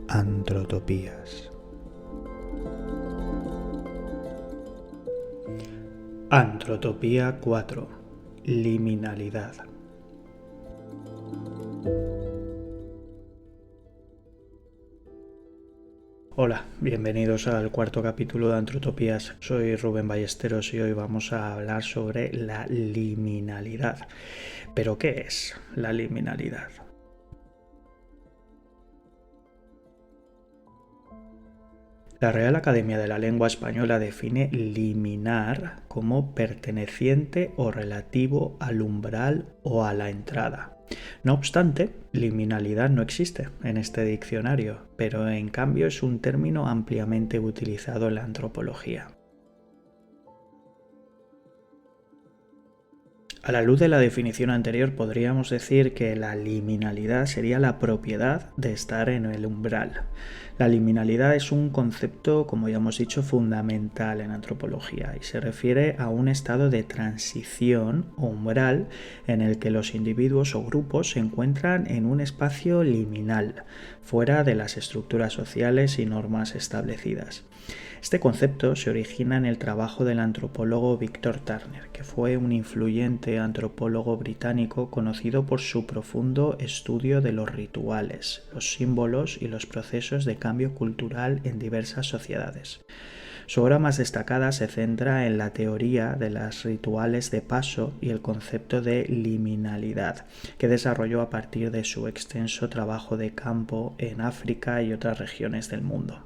Antrotopías. Antrotopía 4. Liminalidad. Hola, bienvenidos al cuarto capítulo de Antrotopías. Soy Rubén Ballesteros y hoy vamos a hablar sobre la liminalidad. ¿Pero qué es la liminalidad? La Real Academia de la Lengua Española define liminar como perteneciente o relativo al umbral o a la entrada. No obstante, liminalidad no existe en este diccionario, pero en cambio es un término ampliamente utilizado en la antropología. A la luz de la definición anterior podríamos decir que la liminalidad sería la propiedad de estar en el umbral. La liminalidad es un concepto, como ya hemos dicho, fundamental en antropología y se refiere a un estado de transición o umbral en el que los individuos o grupos se encuentran en un espacio liminal, fuera de las estructuras sociales y normas establecidas. Este concepto se origina en el trabajo del antropólogo Victor Turner, que fue un influyente antropólogo británico conocido por su profundo estudio de los rituales, los símbolos y los procesos de cambio cultural en diversas sociedades. Su obra más destacada se centra en la teoría de los rituales de paso y el concepto de liminalidad, que desarrolló a partir de su extenso trabajo de campo en África y otras regiones del mundo.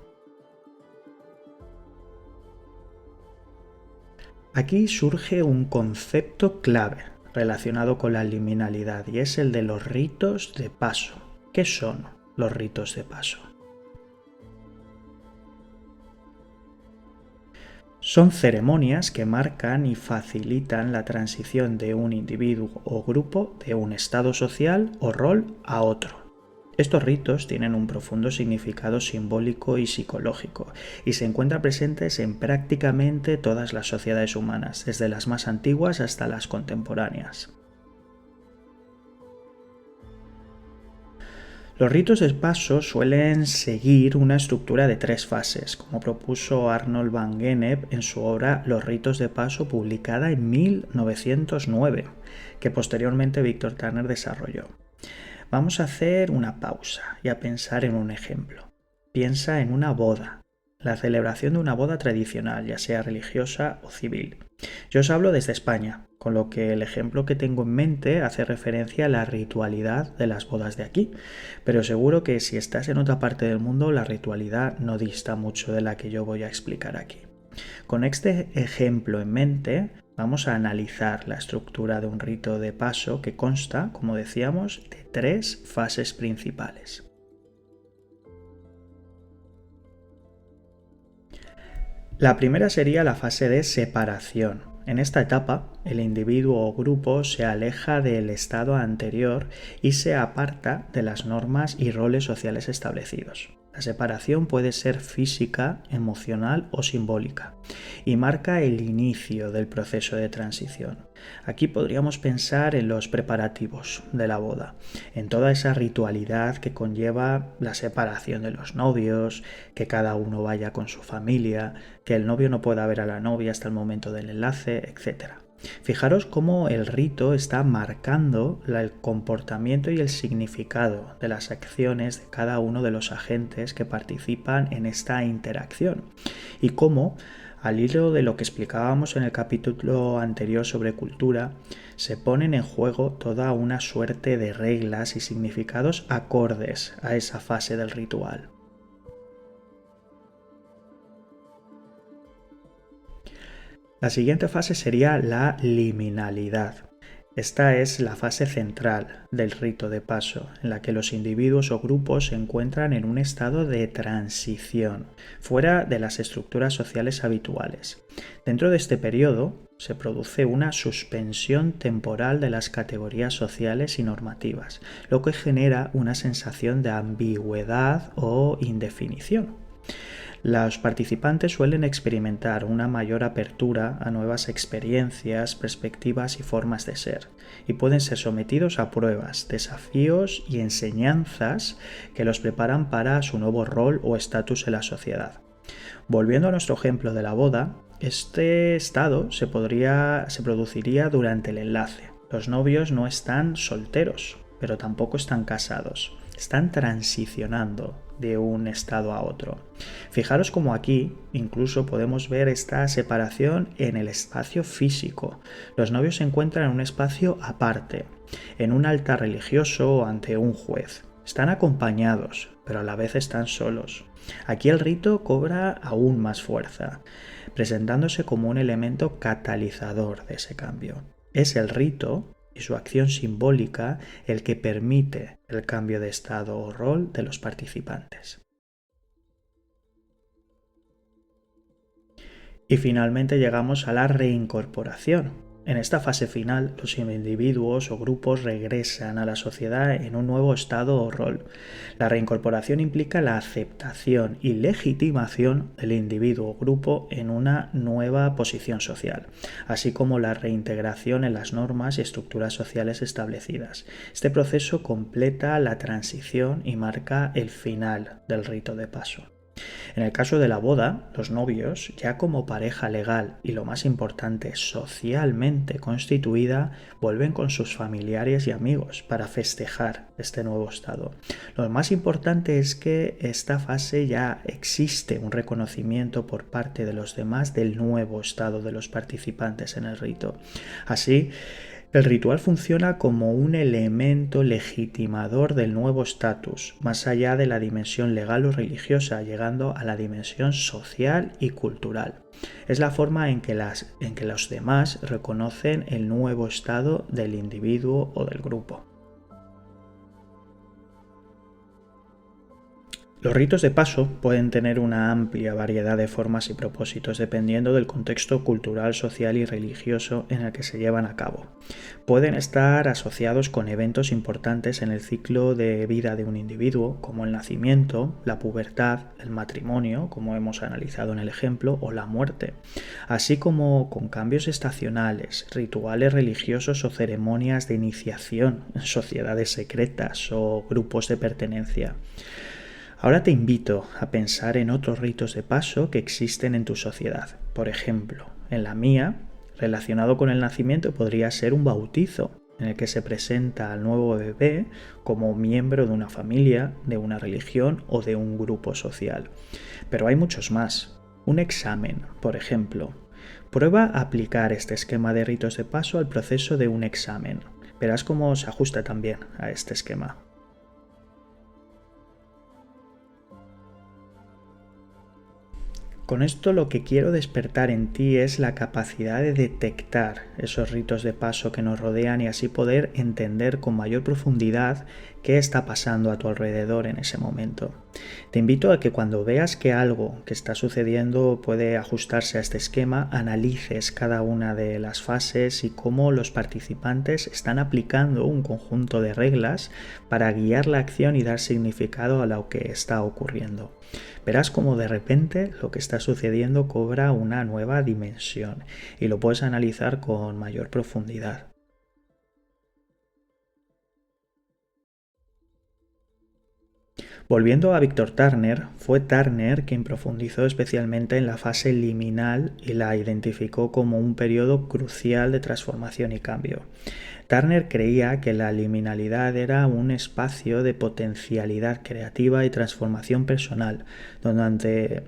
Aquí surge un concepto clave relacionado con la liminalidad y es el de los ritos de paso. ¿Qué son los ritos de paso? Son ceremonias que marcan y facilitan la transición de un individuo o grupo de un estado social o rol a otro. Estos ritos tienen un profundo significado simbólico y psicológico y se encuentran presentes en prácticamente todas las sociedades humanas, desde las más antiguas hasta las contemporáneas. Los ritos de paso suelen seguir una estructura de 3 fases, como propuso Arnold van Gennep en su obra Los ritos de paso, publicada en 1909, que posteriormente Victor Turner desarrolló. Vamos a hacer una pausa y a pensar en un ejemplo. Piensa en una boda, la celebración de una boda tradicional, ya sea religiosa o civil. Yo os hablo desde España, con lo que el ejemplo que tengo en mente hace referencia a la ritualidad de las bodas de aquí, pero seguro que si estás en otra parte del mundo la ritualidad no dista mucho de la que yo voy a explicar aquí. Con este ejemplo en mente, vamos a analizar la estructura de un rito de paso que consta, como decíamos, de 3 fases principales. La primera sería la fase de separación. En esta etapa, el individuo o grupo se aleja del estado anterior y se aparta de las normas y roles sociales establecidos. La separación puede ser física, emocional o simbólica y marca el inicio del proceso de transición. Aquí podríamos pensar en los preparativos de la boda, en toda esa ritualidad que conlleva la separación de los novios, que cada uno vaya con su familia, que el novio no pueda ver a la novia hasta el momento del enlace, etc. Fijaros cómo el rito está marcando el comportamiento y el significado de las acciones de cada uno de los agentes que participan en esta interacción y cómo, al hilo de lo que explicábamos en el capítulo anterior sobre cultura, se ponen en juego toda una suerte de reglas y significados acordes a esa fase del ritual. La siguiente fase sería la liminalidad. Esta es la fase central del rito de paso, en la que los individuos o grupos se encuentran en un estado de transición, fuera de las estructuras sociales habituales. Dentro de este periodo se produce una suspensión temporal de las categorías sociales y normativas, lo que genera una sensación de ambigüedad o indefinición. Los participantes suelen experimentar una mayor apertura a nuevas experiencias, perspectivas y formas de ser, y pueden ser sometidos a pruebas, desafíos y enseñanzas que los preparan para su nuevo rol o estatus en la sociedad. Volviendo a nuestro ejemplo de la boda, este estado se produciría durante el enlace. Los novios no están solteros, pero tampoco están casados. Están transicionando de un estado a otro. Fijaros como aquí incluso podemos ver esta separación en el espacio físico. Los novios se encuentran en un espacio aparte, en un altar religioso o ante un juez. Están acompañados, pero a la vez están solos. Aquí el rito cobra aún más fuerza, presentándose como un elemento catalizador de ese cambio. Es el rito y su acción simbólica el que permite el cambio de estado o rol de los participantes. Y finalmente llegamos a la reincorporación. En esta fase final, los individuos o grupos regresan a la sociedad en un nuevo estado o rol. La reincorporación implica la aceptación y legitimación del individuo o grupo en una nueva posición social, así como la reintegración en las normas y estructuras sociales establecidas. Este proceso completa la transición y marca el final del rito de paso. En el caso de la boda, los novios, ya como pareja legal y lo más importante, socialmente constituida, vuelven con sus familiares y amigos para festejar este nuevo estado. Lo más importante es que esta fase ya existe un reconocimiento por parte de los demás del nuevo estado de los participantes en el rito. Así, el ritual funciona como un elemento legitimador del nuevo estatus, más allá de la dimensión legal o religiosa, llegando a la dimensión social y cultural. Es la forma en que los demás reconocen el nuevo estado del individuo o del grupo. Los ritos de paso pueden tener una amplia variedad de formas y propósitos dependiendo del contexto cultural, social y religioso en el que se llevan a cabo. Pueden estar asociados con eventos importantes en el ciclo de vida de un individuo, como el nacimiento, la pubertad, el matrimonio, como hemos analizado en el ejemplo, o la muerte, así como con cambios estacionales, rituales religiosos o ceremonias de iniciación en sociedades secretas o grupos de pertenencia. Ahora te invito a pensar en otros ritos de paso que existen en tu sociedad. Por ejemplo, en la mía, relacionado con el nacimiento, podría ser un bautizo, en el que se presenta al nuevo bebé como miembro de una familia, de una religión o de un grupo social. Pero hay muchos más. Un examen, por ejemplo. Prueba a aplicar este esquema de ritos de paso al proceso de un examen. Verás cómo se ajusta también a este esquema. Con esto lo que quiero despertar en ti es la capacidad de detectar esos ritos de paso que nos rodean y así poder entender con mayor profundidad qué está pasando a tu alrededor en ese momento. Te invito a que cuando veas que algo que está sucediendo puede ajustarse a este esquema, analices cada una de las fases y cómo los participantes están aplicando un conjunto de reglas para guiar la acción y dar significado a lo que está ocurriendo. Verás cómo de repente lo que está sucediendo cobra una nueva dimensión y lo puedes analizar con mayor profundidad. Volviendo a Víctor Turner, fue Turner quien profundizó especialmente en la fase liminal y la identificó como un periodo crucial de transformación y cambio. Turner creía que la liminalidad era un espacio de potencialidad creativa y transformación personal, donde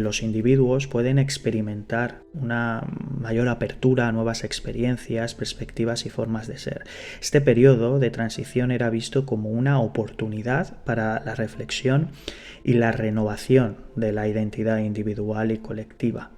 los individuos pueden experimentar una mayor apertura a nuevas experiencias, perspectivas y formas de ser. Este periodo de transición era visto como una oportunidad para la reflexión y la renovación de la identidad individual y colectiva.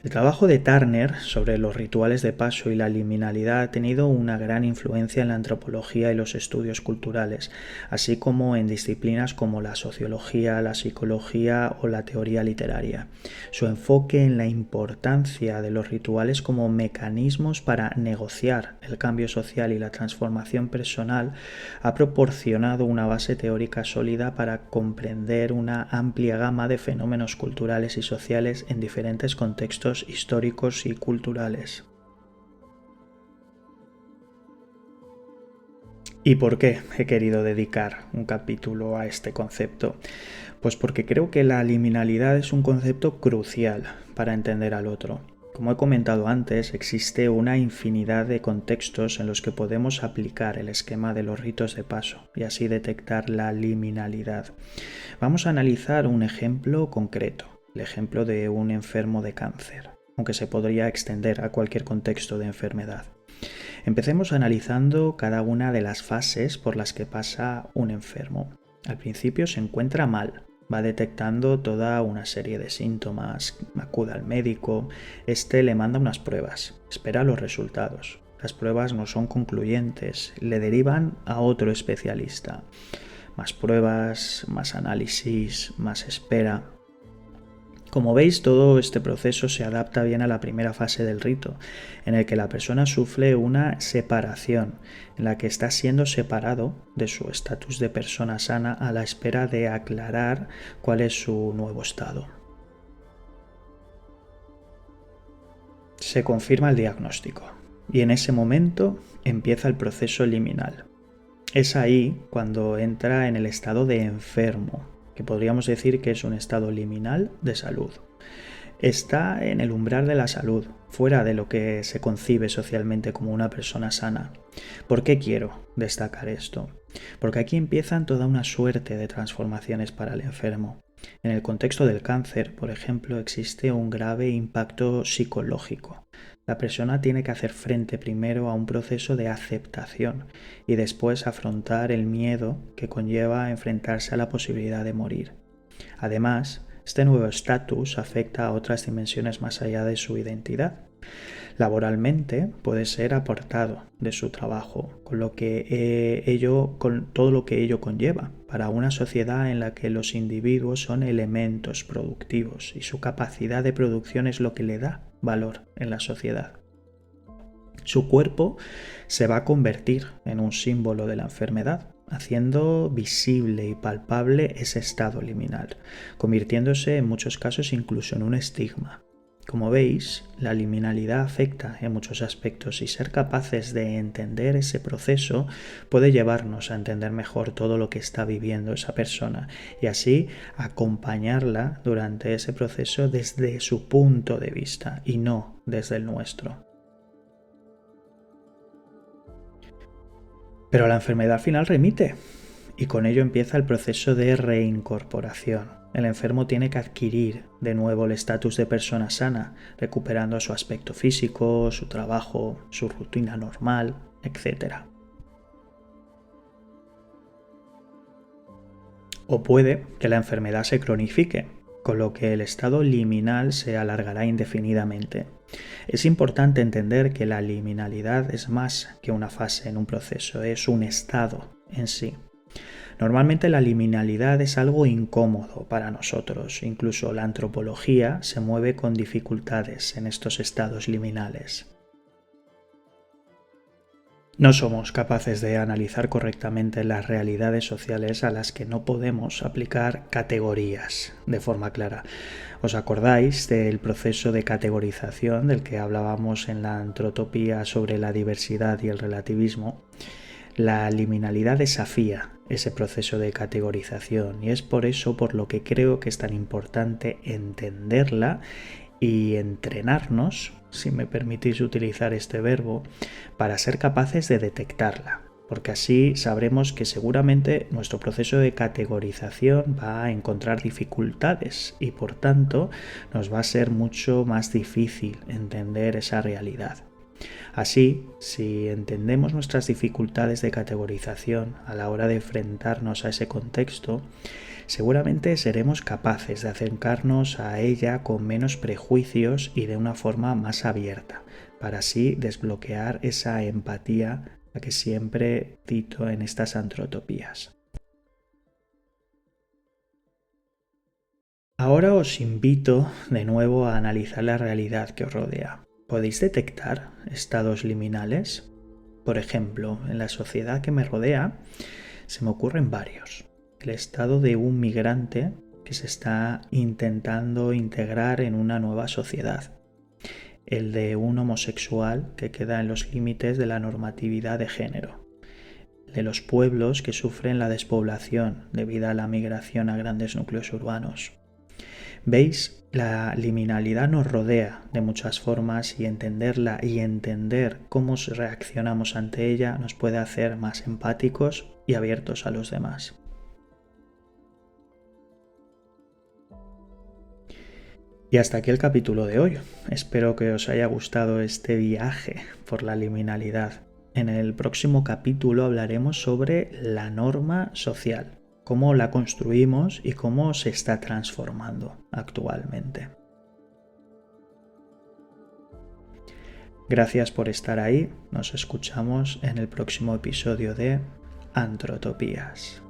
El trabajo de Turner sobre los rituales de paso y la liminalidad ha tenido una gran influencia en la antropología y los estudios culturales, así como en disciplinas como la sociología, la psicología o la teoría literaria. Su enfoque en la importancia de los rituales como mecanismos para negociar el cambio social y la transformación personal ha proporcionado una base teórica sólida para comprender una amplia gama de fenómenos culturales y sociales en diferentes contextos históricos y culturales. ¿Y por qué he querido dedicar un capítulo a este concepto? Pues porque creo que la liminalidad es un concepto crucial para entender al otro. Como he comentado antes, existe una infinidad de contextos en los que podemos aplicar el esquema de los ritos de paso y así detectar la liminalidad. Vamos a analizar un ejemplo concreto, el ejemplo de un enfermo de cáncer, aunque se podría extender a cualquier contexto de enfermedad. Empecemos analizando cada una de las fases por las que pasa un enfermo. Al principio se encuentra mal, va detectando toda una serie de síntomas, acude al médico, este le manda unas pruebas, espera los resultados. Las pruebas no son concluyentes, le derivan a otro especialista. Más pruebas, más análisis, más espera. Como veis, todo este proceso se adapta bien a la primera fase del rito, en el que la persona sufre una separación, en la que está siendo separado de su estatus de persona sana a la espera de aclarar cuál es su nuevo estado. Se confirma el diagnóstico y en ese momento empieza el proceso liminal. Es ahí cuando entra en el estado de enfermo, que podríamos decir que es un estado liminal de salud. Está en el umbral de la salud, fuera de lo que se concibe socialmente como una persona sana. ¿Por qué quiero destacar esto? Porque aquí empiezan toda una suerte de transformaciones para el enfermo. En el contexto del cáncer, por ejemplo, existe un grave impacto psicológico. La persona tiene que hacer frente primero a un proceso de aceptación y después afrontar el miedo que conlleva enfrentarse a la posibilidad de morir. Además, este nuevo estatus afecta a otras dimensiones más allá de su identidad. Laboralmente puede ser apartado de su trabajo, con todo lo que ello conlleva, para una sociedad en la que los individuos son elementos productivos y su capacidad de producción es lo que le da valor en la sociedad. Su cuerpo se va a convertir en un símbolo de la enfermedad, haciendo visible y palpable ese estado liminal, convirtiéndose en muchos casos incluso en un estigma. Como veis, la liminalidad afecta en muchos aspectos y ser capaces de entender ese proceso puede llevarnos a entender mejor todo lo que está viviendo esa persona y así acompañarla durante ese proceso desde su punto de vista y no desde el nuestro. Pero la enfermedad final remite y con ello empieza el proceso de reincorporación. El enfermo tiene que adquirir de nuevo el estatus de persona sana, recuperando su aspecto físico, su trabajo, su rutina normal, etc. O puede que la enfermedad se cronifique, con lo que el estado liminal se alargará indefinidamente. Es importante entender que la liminalidad es más que una fase en un proceso, es un estado en sí. Normalmente la liminalidad es algo incómodo para nosotros, incluso la antropología se mueve con dificultades en estos estados liminales. No somos capaces de analizar correctamente las realidades sociales a las que no podemos aplicar categorías de forma clara. ¿Os acordáis del proceso de categorización del que hablábamos en la antrotopía sobre la diversidad y el relativismo? La liminalidad desafía ese proceso de categorización y es por eso por lo que creo que es tan importante entenderla y entrenarnos, si me permitís utilizar este verbo, para ser capaces de detectarla, porque así sabremos que seguramente nuestro proceso de categorización va a encontrar dificultades y por tanto nos va a ser mucho más difícil entender esa realidad. Así, si entendemos nuestras dificultades de categorización a la hora de enfrentarnos a ese contexto, seguramente seremos capaces de acercarnos a ella con menos prejuicios y de una forma más abierta, para así desbloquear esa empatía a que siempre cito en estas antrotopías. Ahora os invito de nuevo a analizar la realidad que os rodea. ¿Podéis detectar estados liminales? Por ejemplo, en la sociedad que me rodea se me ocurren varios. El estado de un migrante que se está intentando integrar en una nueva sociedad. El de un homosexual que queda en los límites de la normatividad de género. El de los pueblos que sufren la despoblación debido a la migración a grandes núcleos urbanos. ¿Veis? La liminalidad nos rodea de muchas formas y entenderla y entender cómo reaccionamos ante ella nos puede hacer más empáticos y abiertos a los demás. Y hasta aquí el capítulo de hoy. Espero que os haya gustado este viaje por la liminalidad. En el próximo capítulo hablaremos sobre la norma social, cómo la construimos y cómo se está transformando actualmente. Gracias por estar ahí. Nos escuchamos en el próximo episodio de Antrotopías.